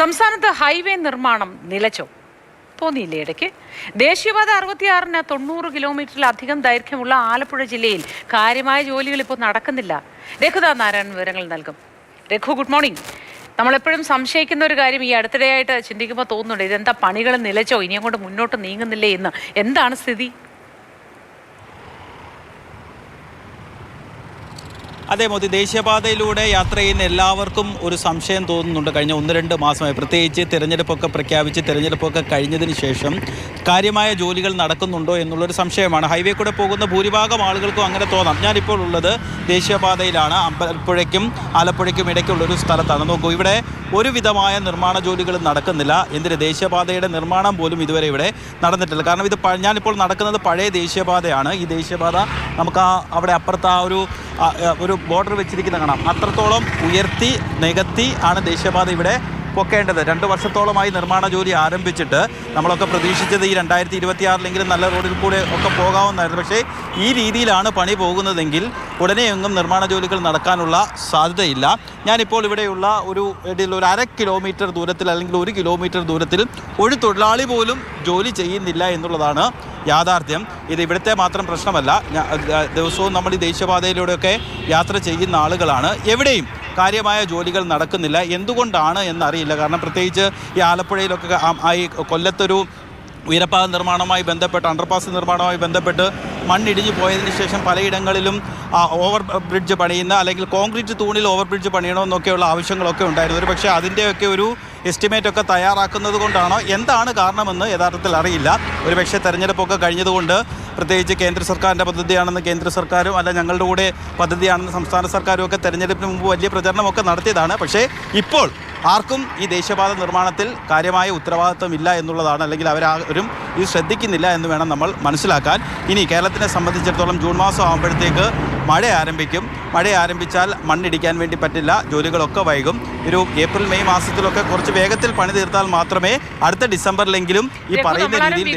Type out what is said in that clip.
സംസ്ഥാനത്ത് ഹൈവേ നിർമ്മാണം നിലച്ചോ? തോന്നിയില്ലേ ഇടയ്ക്ക്? ദേശീയപാത 66-ന് 90 കിലോമീറ്ററിലധികം ദൈർഘ്യമുള്ള ആലപ്പുഴ ജില്ലയിൽ കാര്യമായ ജോലികൾ ഇപ്പോൾ നടക്കുന്നില്ല. രഘുദാസ് നാരായണൻ വിവരങ്ങൾ നൽകും. Raghu, good morning. നമ്മളെപ്പോഴും സംശയിക്കുന്ന ഒരു കാര്യം, ഈ അടുത്തിടെയായിട്ട് ചിന്തിക്കുമ്പോൾ തോന്നുന്നുണ്ട്, ഇതെന്താ പണികൾ നിലച്ചോ, ഇനി അങ്ങോട്ട് മുന്നോട്ട് നീങ്ങുന്നില്ലേ എന്ന്. എന്താണ് സ്ഥിതി? അതെ മോദി, ദേശീയപാതയിലൂടെ യാത്ര ചെയ്യുന്ന എല്ലാവർക്കും ഒരു സംശയം തോന്നുന്നുണ്ട്. കഴിഞ്ഞ 1-2 മാസമായി, പ്രത്യേകിച്ച് തിരഞ്ഞെടുപ്പൊക്കെ പ്രഖ്യാപിച്ച് തിരഞ്ഞെടുപ്പൊക്കെ കഴിഞ്ഞതിന് ശേഷം കാര്യമായ ജോലികൾ നടക്കുന്നുണ്ടോ എന്നുള്ളൊരു സംശയമാണ്. ഹൈവേ കൂടെ പോകുന്ന ഭൂരിഭാഗം ആളുകൾക്കും അങ്ങനെ തോന്നാം. ഞാനിപ്പോൾ ഉള്ളത് ദേശീയപാതയിലാണ്. അമ്പലപ്പുഴയ്ക്കും ആലപ്പുഴയ്ക്കും ഇടയ്ക്കുള്ളൊരു സ്ഥലത്താണ്. നോക്കൂ, ഇവിടെ ഒരുവിധമായ നിർമ്മാണ ജോലികളും നടക്കുന്നില്ല. എന്തിന്, ദേശീയപാതയുടെ നിർമ്മാണം പോലും ഇതുവരെ ഇവിടെ നടന്നിട്ടില്ല. കാരണം ഞാനിപ്പോൾ നടക്കുന്നത് പഴയ ദേശീയപാതയാണ്. ഈ ദേശീയപാത നമുക്ക് അവിടെ അപ്പുറത്ത് ഒരു ബോർഡർ വെച്ചിരിക്കുന്ന കാണാം. അത്രത്തോളം ഉയർത്തി നികത്തി ആണ് ദേശീയപാത ഇവിടെ പൊക്കേണ്ടത്. 2 വർഷത്തോളമായി നിർമ്മാണ ജോലി ആരംഭിച്ചിട്ട് നമ്മളൊക്കെ പ്രതീക്ഷിച്ചത് ഈ 2026-ലെങ്കിലും നല്ല റോഡിൽ കൂടെ ഒക്കെ പോകാവുന്നതായിരുന്നു. പക്ഷേ ഈ രീതിയിലാണ് പണി പോകുന്നതെങ്കിൽ ഉടനെ എങ്ങും നിർമ്മാണ ജോലികൾ നടക്കാനുള്ള സാധ്യതയില്ല. ഞാനിപ്പോൾ ഇവിടെയുള്ള ഒരു 1/2 കിലോമീറ്റർ ദൂരത്തിൽ അല്ലെങ്കിൽ 1 കിലോമീറ്റർ ദൂരത്തിൽ ഒരു തൊഴിലാളി പോലും ജോലി ചെയ്യുന്നില്ല എന്നുള്ളതാണ് യാഥാർത്ഥ്യം. ഇത് ഇവിടുത്തെ മാത്രം പ്രശ്നമല്ല. ദിവസവും നമ്മൾ ഈ ദേശീയപാതയിലൂടെയൊക്കെ യാത്ര ചെയ്യുന്ന ആളുകളാണ്. എവിടെയും കാര്യമായ ജോലികൾ നടക്കുന്നില്ല. എന്തുകൊണ്ടാണ് എന്നറിയില്ല. കാരണം പ്രത്യേകിച്ച് ഈ ആലപ്പുഴയിലൊക്കെ ഈ കൊല്ലത്തൊരു ഉയരപ്പാത നിർമ്മാണവുമായി ബന്ധപ്പെട്ട്, അണ്ടർപാസ് നിർമ്മാണവുമായി ബന്ധപ്പെട്ട് മണ്ണിടിഞ്ഞു പോയതിന് ശേഷം പലയിടങ്ങളിലും ഓവർ ബ്രിഡ്ജ് പണിയുന്ന, അല്ലെങ്കിൽ കോൺക്രീറ്റ് തൂണിൽ ഓവർ ബ്രിഡ്ജ് പണിയണമെന്നൊക്കെയുള്ള ആവശ്യങ്ങളൊക്കെ ഉണ്ടായിരുന്നു. പക്ഷേ അതിൻ്റെയൊക്കെ ഒരു എസ്റ്റിമേറ്റൊക്കെ തയ്യാറാക്കുന്നത് കൊണ്ടാണോ, എന്താണ് കാരണമെന്ന് യഥാർത്ഥത്തിൽ അറിയില്ല. ഒരുപക്ഷെ തെരഞ്ഞെടുപ്പൊക്കെ കഴിഞ്ഞതുകൊണ്ട്, പ്രത്യേകിച്ച് കേന്ദ്ര സർക്കാരിൻ്റെ പദ്ധതിയാണെന്ന് കേന്ദ്ര സർക്കാരും അല്ല ഞങ്ങളുടെ കൂടെ പദ്ധതിയാണെന്ന് സംസ്ഥാന സർക്കാരും ഒക്കെ തെരഞ്ഞെടുപ്പിന് മുമ്പ് വലിയ പ്രചരണമൊക്കെ നടത്തിയതാണ്. പക്ഷേ ഇപ്പോൾ ആർക്കും ഈ ദേശീയപാത നിർമ്മാണത്തിൽ കാര്യമായ ഉത്തരവാദിത്വമില്ല എന്നുള്ളതാണ്, അല്ലെങ്കിൽ അവരാരും ഇത് ശ്രദ്ധിക്കുന്നില്ല എന്ന് വേണം നമ്മൾ മനസ്സിലാക്കാൻ. ഇനി കേരളത്തിനെ സംബന്ധിച്ചിടത്തോളം ജൂൺ മാസം ആകുമ്പോഴത്തേക്ക് മഴ ആരംഭിക്കും. മഴ ആരംഭിച്ചാൽ മണ്ണിടിക്കാൻ വേണ്ടി പറ്റില്ല, ജോലികളൊക്കെ വൈകും. ഒരു ഏപ്രിൽ മെയ് മാസത്തിലൊക്കെ കുറച്ച് വേഗത്തിൽ പണി തീർത്താൽ മാത്രമേ അടുത്ത ഡിസംബറിലെങ്കിലും ഈ പറയുന്ന രീതിയിൽ